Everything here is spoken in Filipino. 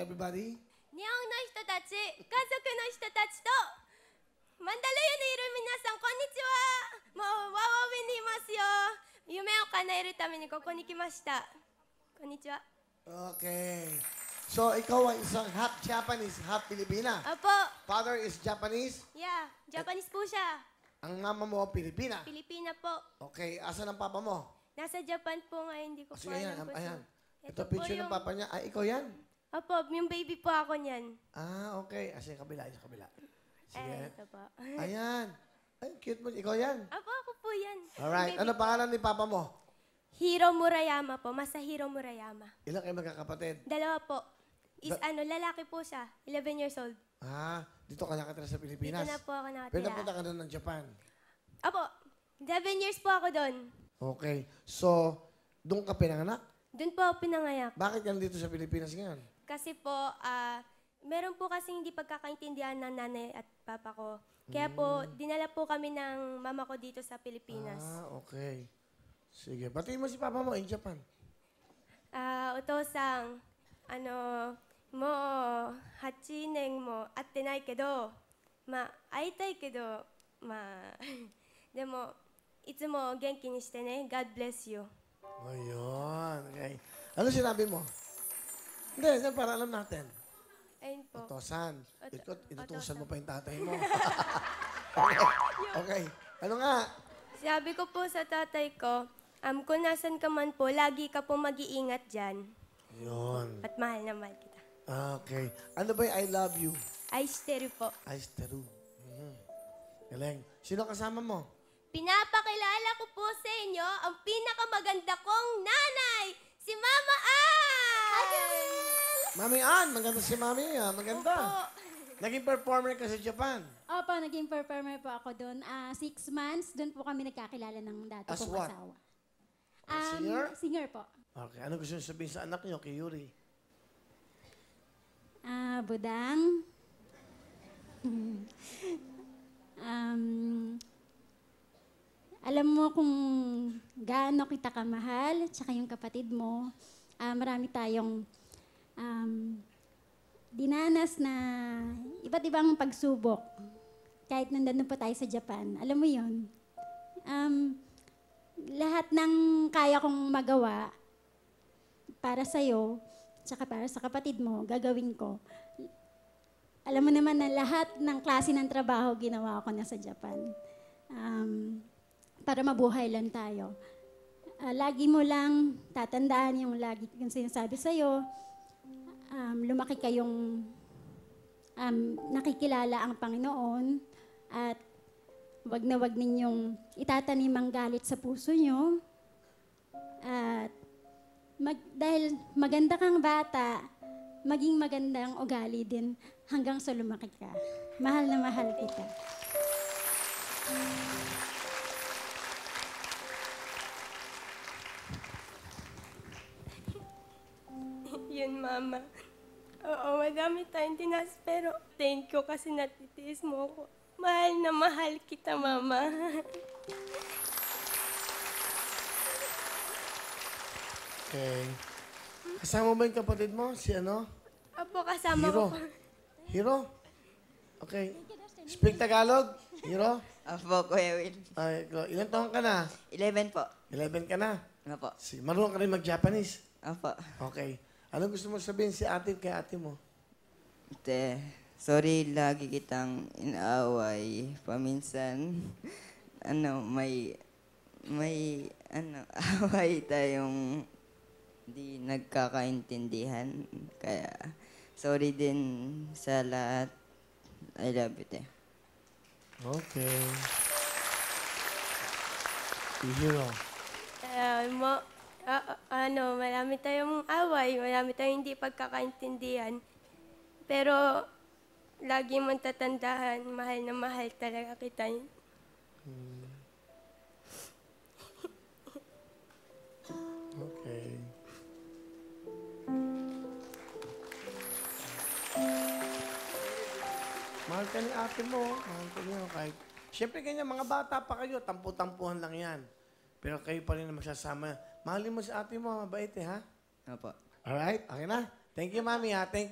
Everybody? 日本の人たち、家族の人たちと、マンダラヤにいる皆さん、こんにちは。もう、ワワウにいますよ。夢を叶えるためにここに来ました。こんにちは。Okay. So, ikaw ay isang half Japanese, half Pilipina. Apo. Father is Japanese. Yeah, Japanese po siya. Ang mama mo, Pilipina. Pilipina po. Okay. Asan ang papa mo? Nasa Japan po ngayon, hindi ko po Sige, ayan. alam po Ayan. siya. Ito picture ng papa niya. Ay, ikaw yan? Opo, yung baby po ako niyan. Ah, okay. Asan yung kabila? Yung kabila. Sige. Ito po. Ayan. Ay, cute mo. Ikaw yan. Opo, ako po yan. Alright. Yung Ano baby- pangalan ni papa mo? Hiro Murayama po, Masahiro Murayama. Ilan kayo magkakapatid? Dalawa po. Lalaki po siya. 11 years old. Ah, dito ka nakatira sa Pilipinas? Dito na po ako Pero nakatira. napunta ka na ng Japan. Apo, 11 years po ako doon. Okay. So, doon ka pinanganak? Doon po ako pinangayak. Bakit ka dito sa Pilipinas ngayon? Kasi po, meron po kasing hindi pagkakaintindihan ng nanay at papa ko. Kaya po, dinala po kami ng mama ko dito sa Pilipinas. Ah, okay. Sige. Batiin mo si papa mo in Japan. Otosang, mo, 8年も会ってないけど、会いたいけど、でも、いつも元気にしてね。God bless you. Ayun. Okay. Ano sinabi mo? Hindi, para alam natin. Ayun po. Otosan. Inutusan mo pa yung tatay mo. Okay. Ano nga? Sabi ko po sa tatay ko, kung nasan ka man po, lagi ka po mag-iingat dyan. Yun. At mahal na mahal kita. Okay. Ano ba yung I love you? Aisteru po. Aisteru. Galing. Sino kasama mo? Pinapakilala ko po sa inyo ang pinakamaganda kong nanay, si Mama Ann! Mami Ann. Maganda si Mami. Maganda. Opo. Naging performer ka sa Japan. Opo, naging performer po ako doon. 6 months, doon po kami nagkakilala ng dati As kong what? asawa. Singer? Singer po. Okay. Ano gusto niyo sabihin sa anak niyo, kay Yuri? Budang. Alam mo kung gaano kita kamahal, tsaka yung kapatid mo. Marami tayong dinanas na iba't ibang pagsubok. Kahit nandun pa tayo sa Japan. Alam mo yun? Lahat ng kaya kong magawa para sa'yo, tsaka para sa kapatid mo, gagawin ko. Alam mo naman na lahat ng klase ng trabaho ginawa ko na sa Japan. Para mabuhay lang tayo. Lagi mo lang tatandaan yung lagi yung sinasabi sa'yo. Lumaki kayong nakikilala ang Panginoon at wag na wag ninyong itatanim ang galit sa puso nyo. At dahil maganda kang bata, maging magandang ugali din hanggang sa lumaki ka. Mahal na mahal kita. Yun, Mama. Oo, madami tayong tinas, pero thank you kasi natitiis mo ako. Mahal na mahal kita, Mama. Okay. Kasama ba yung kapatid mo? Si ano? Apo, kasama Hiro. ko. Hiro? Okay. Speak Tagalog? Hiro? Apo, Kuya Will. Ay, ilan taon ka na? 11 po. 11 ka na? Apo. Sige, marunong ka rin mag-Japanese? Apo. Okay. Ano gusto mo sabihin si ate kay ate mo? Sorry lagi kitang inaaway. Paminsan, may away tayong di nagkakaintindihan. Kaya, sorry din sa lahat. I love you, te. Okay. Si Hiro. Marami tayong away, marami tayong hindi pagkakaintindihan. Pero, lagi mong tatandaan, mahal na mahal talaga kita. Okay. Mahal ka ni ate mo. Mahal ka niyo kahit... Siyempre, ganyan, mga bata pa kayo, tampu-tampuhan lang yan. Pero kayo pa rin na magsasama. Mahalin mo si ate mo, mabait ha? Apo. Alright, okay na. Thank you, Mami ha. Thank you.